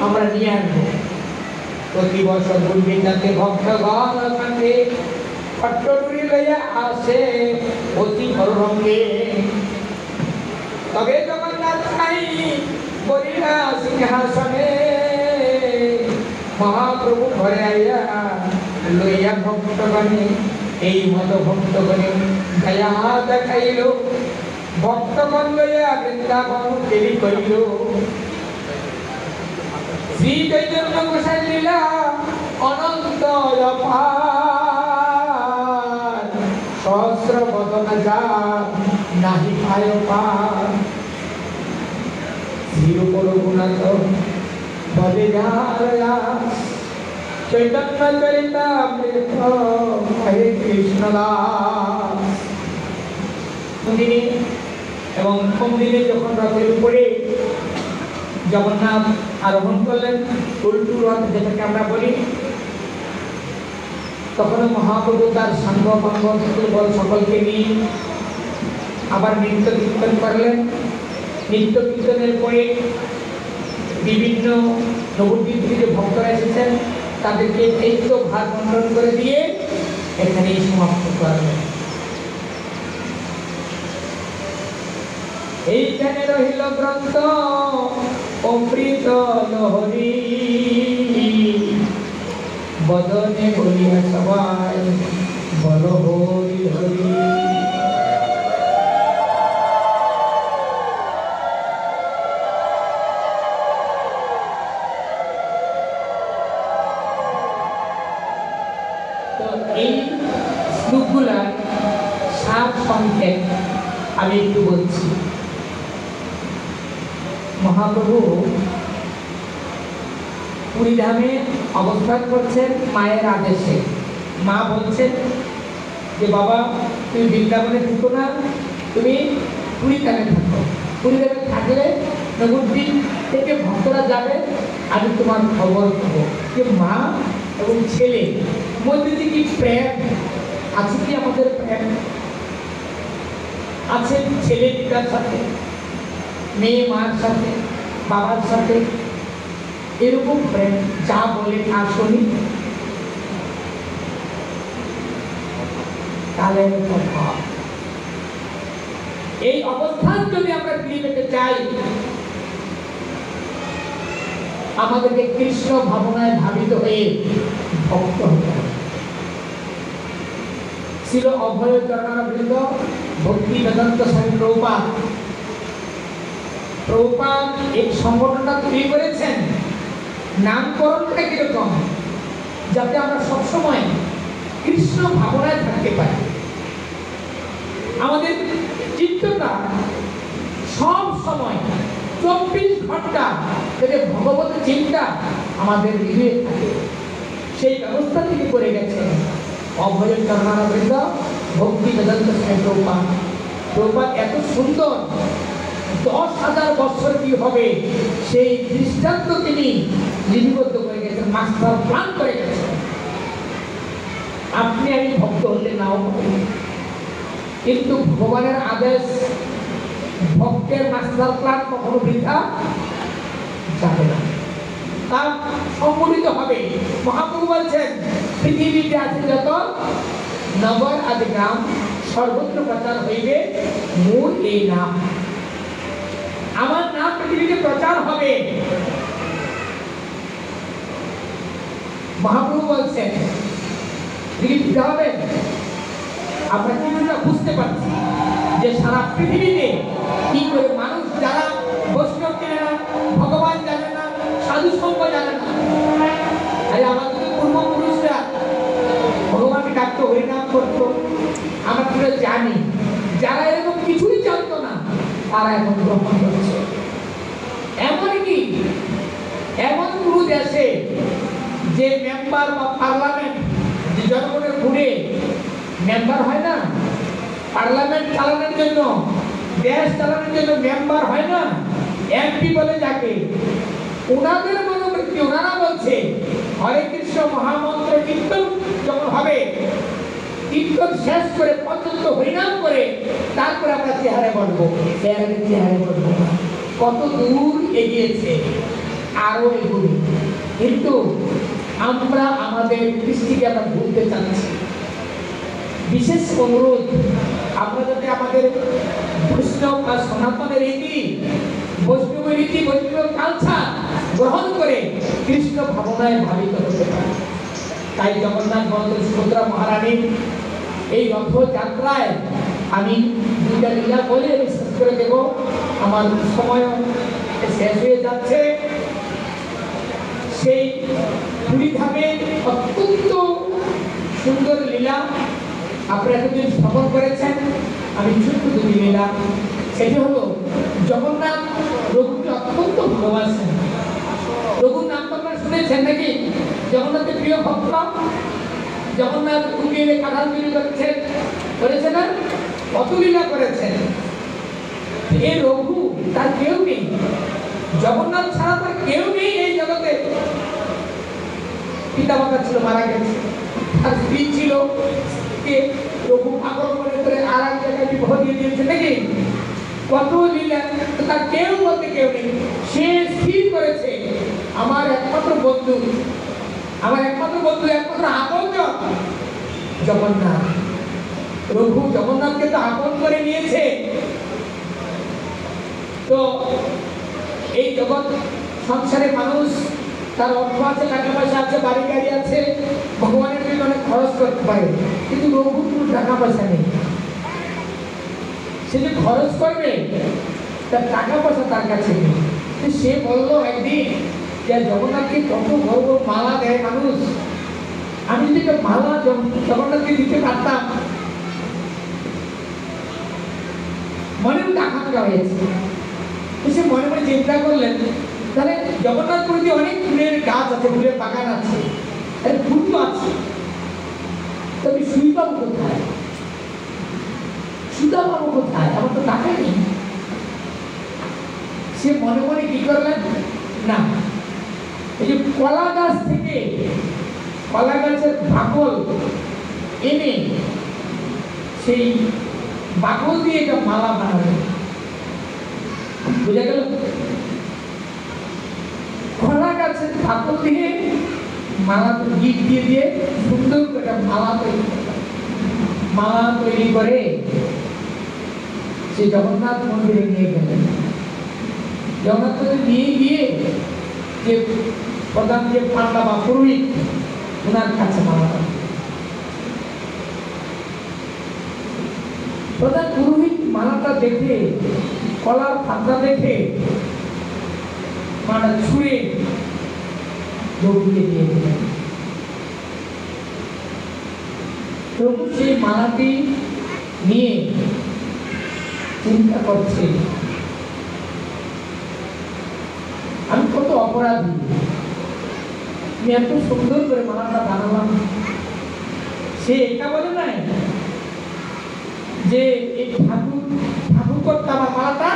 আমরা নিয়ে আসবো। প্রতি বছর দুর্বিন্দাতে ভক্তগণ কান্দে পট্টডুরি লইয়া আসে অতি রঙ্গে। তবে জগন্নাথ ঠাই বলিয়া সিংহাসনে মহাপ্রভু ঘরে আইয়া লইয়া ভক্তগণে এই মত ভক্তগণে দয়া দেখাইল। ভক্তগণ লইয়া বৃন্দাবন ফেরি করিল। শ্রী চৈতন্য গোসাই লীলা অনন্ত অপার, সহস্র বদন যা নাহি পায় পার। শ্রীরূপ রঘুনাথ পদে যার চৈতন্য চরিতামৃত হরে কৃষ্ণ দাস। দিনে এবং প্রথম দিনে যখন রথের উপরে জগন্নাথ আরোহণ করলেন, উল্টু রথ যেটাকে আমরা বলি, তখন মহাপ্রভু তার সাঙ্গ পাঙ্গ বল সকলকে নিয়ে আবার নৃত্য কীর্তন করলেন। নৃত্য কীর্তনের পরে বিভিন্ন নবদ্বীপ থেকে ভক্তরা এসেছেন, তাদেরকে দায়িত্ব ভার বন্টন করে দিয়ে এখানেই সমাপ্ত করলেন। এইখানে রহিল গ্রন্থ অমৃত লহরী, বদনে বলিয়া সবাই বল হরি হরি। তো এই শ্লোকগুলার সার সংক্ষেপ আমি একটু বলছি। মহাপ্রভু পুরীধামে অবস্থান করছেন মায়ের আদেশে। মা বলছেন যে বাবা তুমি বৃন্দাবনে থাকো না, তুমি পুরীধামে থাকো। পুরীধামে থাকলে নবদ্বীপ থেকে ভক্তরা যাবে, আমি তোমার খবর দেবো। যে মা এবং ছেলে মধ্যে যে কি প্রেম আছে, কি আমাদের প্রেম আছে ছেলে পিতার সাথে, মেয়ে মার সাথে, বাবার সাথে, এরকম প্রেম যা বলে তা শুনি। কালের কথা এই অবস্থান যদি আমরা ফিরে পেতে চাই, আমাদেরকে কৃষ্ণ ভাবনায় ভাবিত হয়ে ভক্ত হতে হবে। ছিল অভয় চরণাবৃন্দ ভক্তি বেদান্ত স্বামী প্রভুপাদ। প্রভুপাদ এই সংগঠনটা তৈরি করেছেন, নামকরণটা কিরকম, যাতে আমরা সবসময় কৃষ্ণ ভাবনায় থাকতে পারি। আমাদের চিত্তটা সব সময় 24 ঘন্টা যাতে ভগবতের চিন্তা আমাদের হৃদয়ে থাকে, সেই ব্যবস্থা তিনি করে গেছেন। অভয় চরণাবৃন্দ ভক্তি বেদান্ত স্বামী প্রভুপাদ। প্রভুপাদ এত সুন্দর 10,000 বছর কি হবে সেই দৃষ্টান্ত তিনি লিপিবদ্ধ করে গেছেন, মাস্টার প্ল্যান করে গেছেন। আপনি আমি ভক্ত হতে নাও পারি, কিন্তু ভগবানের আদেশ, ভক্তের মাস্টার প্ল্যান কখনো বৃথা যাবে না, তা সম্মিলিত হবে। মহাপ্রভু বলছেন পৃথিবীতে আছে যত নগর আদি গ্রাম, সর্বত্র প্রচার হইবে মূল এই নাম। আমার নাম পৃথিবীতে প্রচার হবে। মহাপ্রভু বলছেন দিতে হবে। আমরা কিছুটা বুঝতে পারছি যে সারা পৃথিবীতে কি করে মানুষ যারা বৈষ্ণব জানে না, ভগবান জানে না, সাধু সঙ্গ জানে না, আরে আমাদের পূর্বপুরুষরা ভগবানকে ডাকতো, হরিনাম করতো, আমরা পুরো জানি। যারা এরকম কিছুই জানতো না তারা এখন গ্রহণ করছে। এমনকি এমন কোনো দেশে যে মেম্বার বা পার্লামেন্ট, যে জনগণের ভোটে মেম্বার হয় না, পার্লামেন্ট চালানোর জন্য, দেশ চালানোর জন্য মেম্বার হয় না, এমপি বলে যাকে, ওনাদের মনোবৃত্তি, ওনারা বলছে হরে কৃষ্ণ মহামন্ত্র কীর্তন যখন হবে, কীর্তন শেষ করে পর্যন্ত হরিনাম করে তারপরে আমরা চেহারে বলবো, চেহারে বলবো। কত দূর এগিয়েছে। আরো এগোবে, কিন্তু আমরা আমাদের কৃষ্টিকে আমরা ভুলতে চাচ্ছি। বিশেষ অনুরোধ, আমরা যাতে আমাদের বৈষ্ণব বা সনাতনের রীতি, বৈষ্ণব রীতি, বৈষ্ণব কালচার গ্রহণ করে কৃষ্ণ ভাবনায় ভাবিত হতে পারে। তাই জগন্নাথ বলদেব সুভদ্রা মহারানীর এই রথযাত্রায় আমি দুইটা লীলা বলে শেষ করে দেব, আমার সময় শেষ হয়ে যাচ্ছে। সেই পুরী ধামে অত্যন্ত সুন্দর লীলা আপনারা এতদিন শ্রবণ করেছেন। আমি ছোট্ট দুটি লীলা, সেটি হলো জগন্নাথ রঘুকে অত্যন্ত ভালোবাসেন। রঘুর নাম তো আপনারা শুনেছেন নাকি? জগন্নাথের প্রিয় ভক্ত। জগন্নাথ উকিলে কাঁঠাল তৈরি করেছে না, কত লীলা করেছেন। এই রঘু তার কেউ নেই, জগন্নাথ ছাড়া তার কেউ নেই এই জগতে। পিতামাতা ছিল, মারা গেছে, তার স্ত্রী ছিল, রঘু পাগল মনে করে আর এক জায়গায় বিবাহ দিয়ে দিয়েছে নাকি? কত লীলা, তার কেউ বলতে কেউ নেই। সে স্থির করেছে আমার একমাত্র বন্ধু, একমাত্র আপনজন জগন্নাথ। রঘু জগন্নাথকে তো আপন করে নিয়েছে। তো এই জগৎ সংসারে মানুষ তার অর্থ আছে, টাকা পয়সা আছে, বাড়ি গাড়ি আছে, ভগবানের জন্য অনেক খরচ করতে পারে, কিন্তু রঘুর কোনো টাকা পয়সা নেই। সে যে খরচ করবে তার টাকা পয়সা তার কাছে নেই। সে বললো একদিন যে জগন্নাথকে কত বড় বড় মালা দেয় মানুষ, আমি যদি মালা জগন্নাথকে দিতে পারতাম। মনে মনে আকাঙ্ক্ষা হয়েছে। সে মনে মনে চিন্তা করলেন, তাহলে জগন্নাথপুরীতে অনেক ফুলের গাছ আছে, ফুলের বাগান আছে, ফুল তো আছে, তবে সুই পাবো কোথায়? সুতা পাবো কোথায়? আমার তো টাকা নেই। সে মনে মনে কি করলেন, না, এই যে কলা গাছ থেকে কলা গাছের বাকল এনে সেই বাকল দিয়ে একটা মালা বানাবে। বুঝা গেল? কলা গাছের বাকল দিয়ে মালা গিট দিয়ে সুন্দর করে মালা তৈরি করে সে জগন্নাথ মন্দিরে নিয়ে গেলেন। জগন্নাথ মন্দিরে নিয়ে গিয়ে যে প্রধান যে পান্ডা বা পুরোহিত, ওনার কাছে মালা প্রধান পুরোহিত মালাটা দেখে, কলার পাতা দেখে মালা ছুঁড়ে রঘুকে দিয়ে দিলেন। রঘু সেই মালাটি নিয়ে চিন্তা করছে, আমি কত অপরাধী, আমি এত সুন্দর করে মালাটা বানালাম। সে এটা বলে নাই যে এই ঠাকুর করতে আমার মালাটা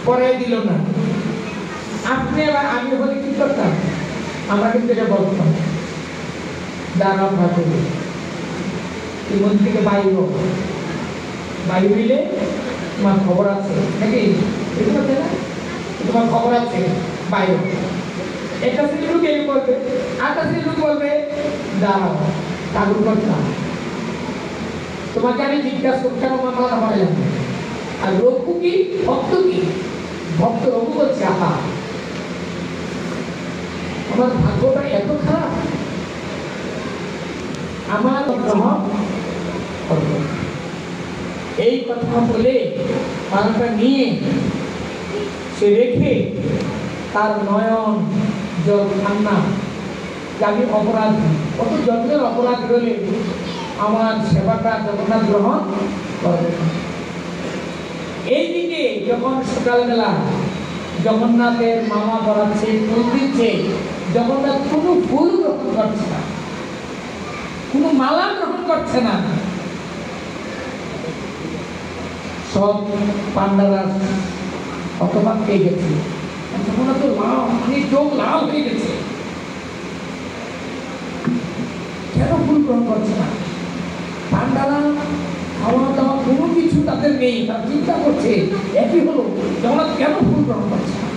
পরাই দিল না। আপনি আবার আমি বলে কি করতাম? আমরা কিন্তু এটা বলতাম, দাঁড়াও ঠাকুর, তুই মন্দির থেকে বাইরে হইলে তোমার খবর আছে নাকি? তোমার খবর আছে বাইরে। একটা শ্রেণীর লোক এই বলবে, আরেকটা শ্রেণীর লোক বলবে দাঁড়াও ঠাকুর করতাম। তোমাকে আমি জিজ্ঞাসা করতাম আমার মালা পড়ে যাবে। আর রঘু কি ভক্ত, কি ভক্ত রঘু বলছে, আহা আমার ভাগ্যটা এত খারাপ, আমার গ্রহণ করবো। এই কথা বলে মালাটা নিয়ে সে রেখে তার নয়ন জল কান্না, যে আমি অপরাধী, কত জন্মের অপরাধী হলে আমার সেবাটা জগন্নাথ গ্রহণ করবে। এইদিকে যখন সকালবেলা জগন্নাথের মামা করাচ্ছে, ফুল দিচ্ছে, জগন্নাথ কোনো ফুল গ্রহণ করছে না, কোনো মালা গ্রহণ করছে না। সব পান্ডারা অতবাক পেয়ে গেছে, জগন্নাথ তো লাল, চোখ লাল হয়ে গেছে, কেন ফুল গ্রহণ করছে না? পান্ডারা খাওয়া দাওয়া কোনো কিছু তাদের নেই, তারা চিন্তা করছে একই হলো জগন্নাথ কেন ফুল গ্রহণ করছে না।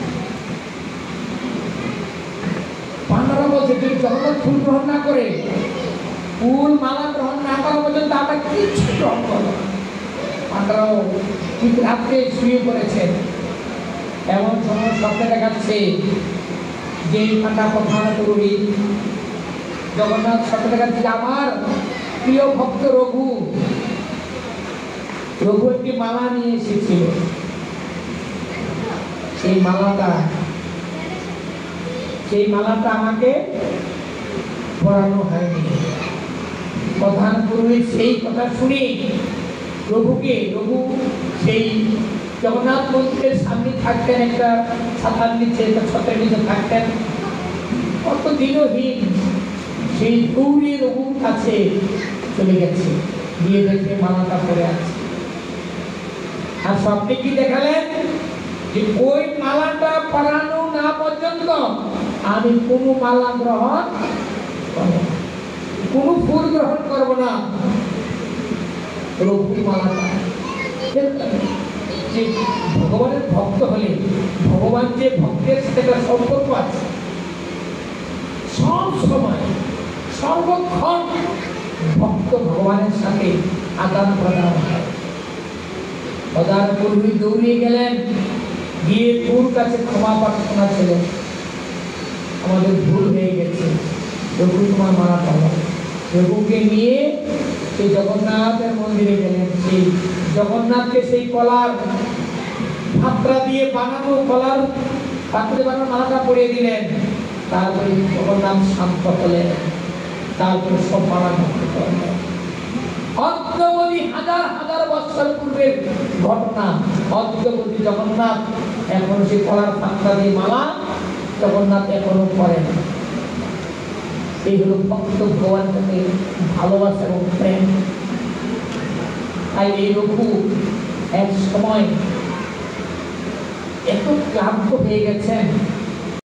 যদি জগন্নাথ ফুল গ্রহণ না করে, ফুল মালা গ্রহণ না করা পর্যন্ত আমরা কিছু গ্রহণ করবো না। আপনারাও ঠিক রাত্রে শুয়ে পড়েছেন, এমন সময় স্বপ্নে দেখাচ্ছে যে ঠান্ডা কথা পুরোহিত জগন্নাথ স্বপ্নে দেখাচ্ছে যে আমার প্রিয় ভক্ত রঘু একটি মালা নিয়ে এসেছিল। সেই মালাটা আমাকে পরানো হয়নি। প্রধান পুরোহিত সেই কথা শুনে রঘু সেই জগন্নাথ মন্দিরের সামনে থাকতেন, একটা ছাতার নিচে, একটা ছতের নিচে থাকতেন, কত দিনহীন। সেই দৌড়ে রঘুর কাছে চলে গেছে, গিয়ে দেখে মালাটা পরে আছে। আর স্বপ্নে কি দেখালেন যে ওই মালাটা পরানো না পর্যন্ত আমি কোনো মালা গ্রহণ করব না, কোনো ফুল গ্রহণ করব না। রঘু মালাটা যে ভগবানের ভক্ত হলে, ভগবান যে ভক্তের সাথে একটা সম্পর্ক আছে, সব সময় সর্বক্ষণ ভক্ত ভগবানের সাথে আদান প্রদান হয়। প্রধান পুরোহিত দৌড়িয়ে গেলেন, গিয়ে গুরুর কাছে ক্ষমা প্রার্থনা ছিলেন, আমাদের ভুল হয়ে গেছে, রঘু তোমার মারা পাবো। রঘুকে নিয়ে সেই জগন্নাথের মন্দিরে গেলেন। সেই জগন্নাথকে সেই কলার পাত্রা দিয়ে বানানো, কলার পাত্রে বানানো মালাটা পরিয়ে দিলেন। তারপরে জগন্নাথ শান্ত হলেন, তারপরে সব মালা ভক্ত করলেন। অদ্যবধি হাজার হাজার বছর পূর্বের ঘটনা। অদ্যবধি জগন্নাথ এখন সেই কলার পাত্রা দিয়ে মালা জগন্নাথ এখনো করেন। এই হলো ভক্ত ভগবানের সাথে ভালোবাসা এবং প্রেম। তাই এই রঘু এক সময় এত ক্লান্ত হয়ে গেছেন,